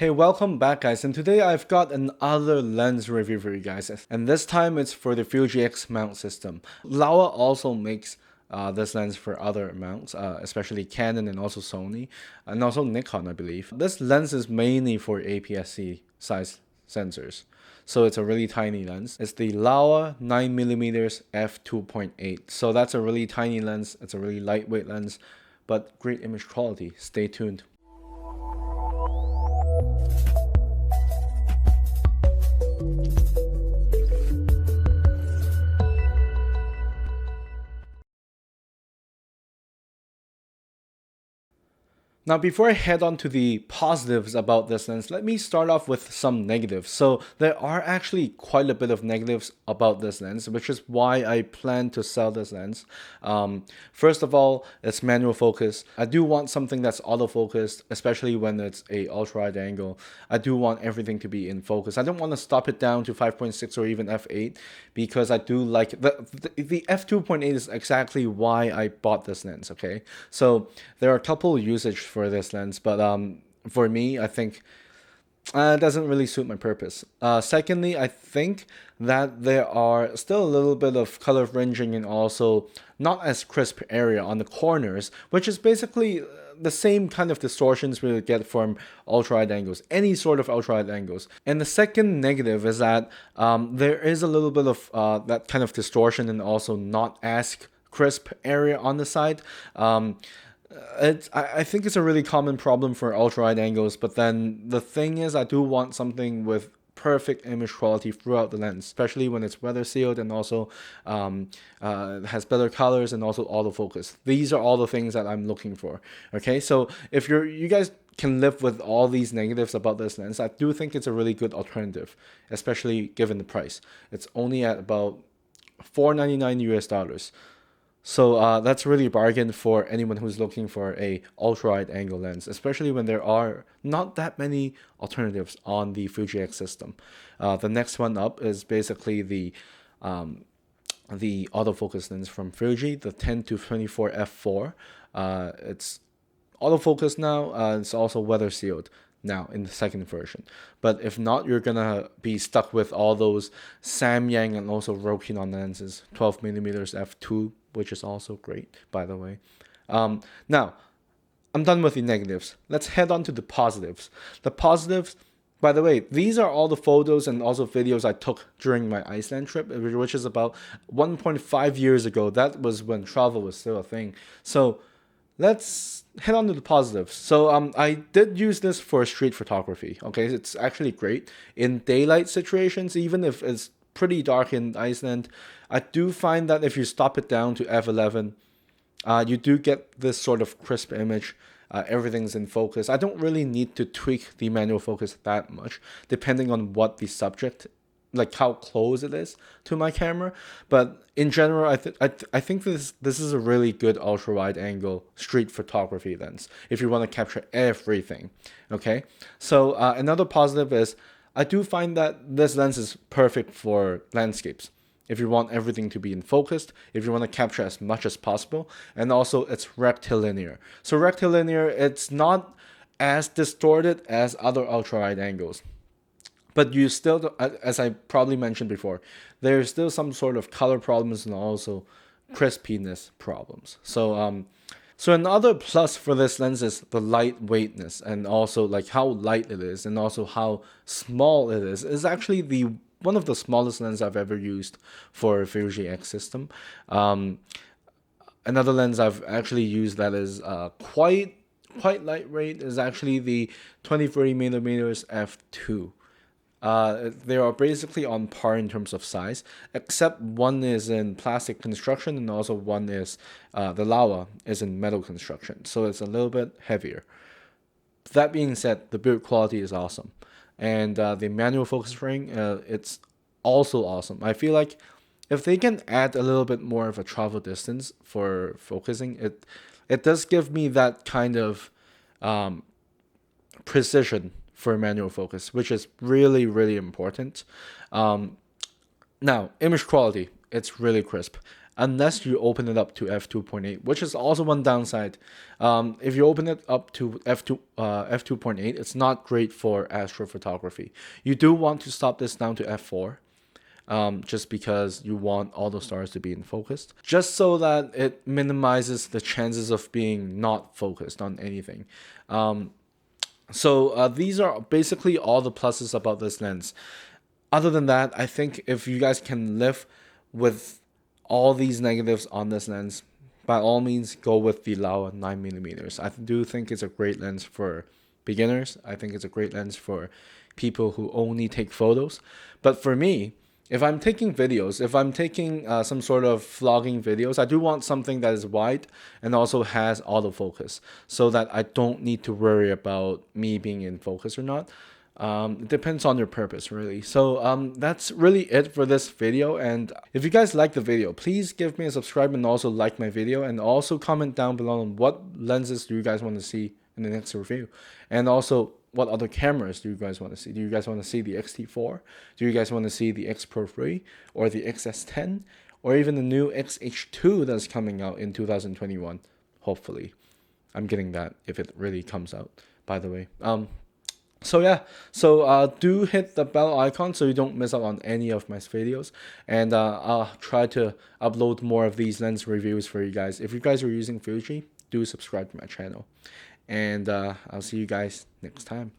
Hey, welcome back guys, and today I've got another lens review for you guys, and this time it's for the Fuji X mount system. Laowa also makes this lens for other mounts, especially Canon and also Sony, and also Nikon, I believe. This lens is mainly for APS-C size sensors, so it's a really tiny lens. It's the Laowa 9mm F2.8, so that's a really tiny lens, it's a really lightweight lens, but great image quality. Stay tuned. Now, before I head on to the positives about this lens, let me start off with some negatives. So there are actually quite a bit of negatives about this lens, which is why I plan to sell this lens. First of all, it's manual focus. I do want something that's autofocused, especially when it's a ultra-wide angle. I do want everything to be in focus. I don't want to stop it down to 5.6 or even f8 because I do like the f2.8 is exactly why I bought this lens. Okay, so there are a couple usage for this lens, but for me, I think it doesn't really suit my purpose. Secondly, I think that there are still a little bit of color fringing and also not as crisp area on the corners, which is basically the same kind of distortions we would get from ultra-wide angles, any sort of ultra-wide angles. And the second negative is that there is a little bit of that kind of distortion and also not as crisp area on the side. I think it's a really common problem for ultra-wide angles, but then the thing is I do want something with perfect image quality throughout the lens, especially when it's weather sealed and also has better colors and also autofocus. These are all the things that I'm looking for. Okay, so if you guys can live with all these negatives about this lens, I do think it's a really good alternative, especially given the price. It's only at about $499 US. So that's really a bargain for anyone who's looking for a ultra-wide angle lens, especially when there are not that many alternatives on the Fuji X system. The next one up is basically the autofocus lens from Fuji, the 10-24 f4. It's autofocus now. It's also weather sealed now in the second version, but if not, you're gonna be stuck with all those Samyang and also Rokinon lenses, 12mm f2, which is also great, by the way. Now I'm done with the negatives. Let's head on to the positives. The positives, by the way, these are all the photos and also videos I took during my Iceland trip, which is about 1.5 years ago. That was when travel was still a thing. So let's head on to the positives. So I did use this for street photography. Okay, it's actually great in daylight situations, even if it's pretty dark in Iceland. I do find that if you stop it down to f11, you do get this sort of crisp image. Everything's in focus. I don't really need to tweak the manual focus that much, depending on what the subject, like how close it is to my camera. But in general, I think this is a really good ultra wide angle street photography lens if you want to capture everything. Okay, so another positive is I do find that this lens is perfect for landscapes. If you want everything to be in focus, if you want to capture as much as possible, and also it's rectilinear. So rectilinear, it's not as distorted as other ultra wide angles, but you still, as I probably mentioned before, there's still some sort of color problems and also crispiness problems. So another plus for this lens is the lightweightness and also like how light it is and also how small it is. It's actually the one of the smallest lenses I've ever used for a Fuji X system. Another lens I've actually used that is quite lightweight is actually the 23mm f2. They are basically on par in terms of size, except one is in plastic construction and also one is the Laowa is in metal construction, so it's a little bit heavier. That being said, the build quality is awesome, and the manual focus ring, it's also awesome. I feel like if they can add a little bit more of a travel distance for focusing, it does give me that kind of precision for manual focus, which is really, really important. Now, image quality, it's really crisp. unless you open it up to f2.8, which is also one downside. If you open it up to f2.8, it's not great for astrophotography. You do want to stop this down to f4. Just because you want all the stars to be in focus, just so that it minimizes the chances of being not focused on anything. So these are basically all the pluses about this lens. Other than that, I think if you guys can live with all these negatives on this lens, by all means go with the Laowa 9mm. I do think it's a great lens for beginners. I think it's a great lens for people who only take photos. But for me, if I'm taking videos, if I'm taking some sort of vlogging videos, I do want something that is wide and also has autofocus, so that I don't need to worry about me being in focus or not. It depends on your purpose, really. So that's really it for this video. And if you guys like the video, please give me a subscribe and also like my video, and also comment down below on what lenses do you guys want to see in the next review, and also what other cameras do you guys want to see? Do you guys want to see the X-T4? Do you guys want to see the X Pro 3 or the XS10, or even the new XH2 that's coming out in 2021? Hopefully, I'm getting that if it really comes out, by the way. So yeah, do hit the bell icon so you don't miss out on any of my videos, and I'll try to upload more of these lens reviews for you guys. If you guys are using Fuji, do subscribe to my channel, and I'll see you guys next time.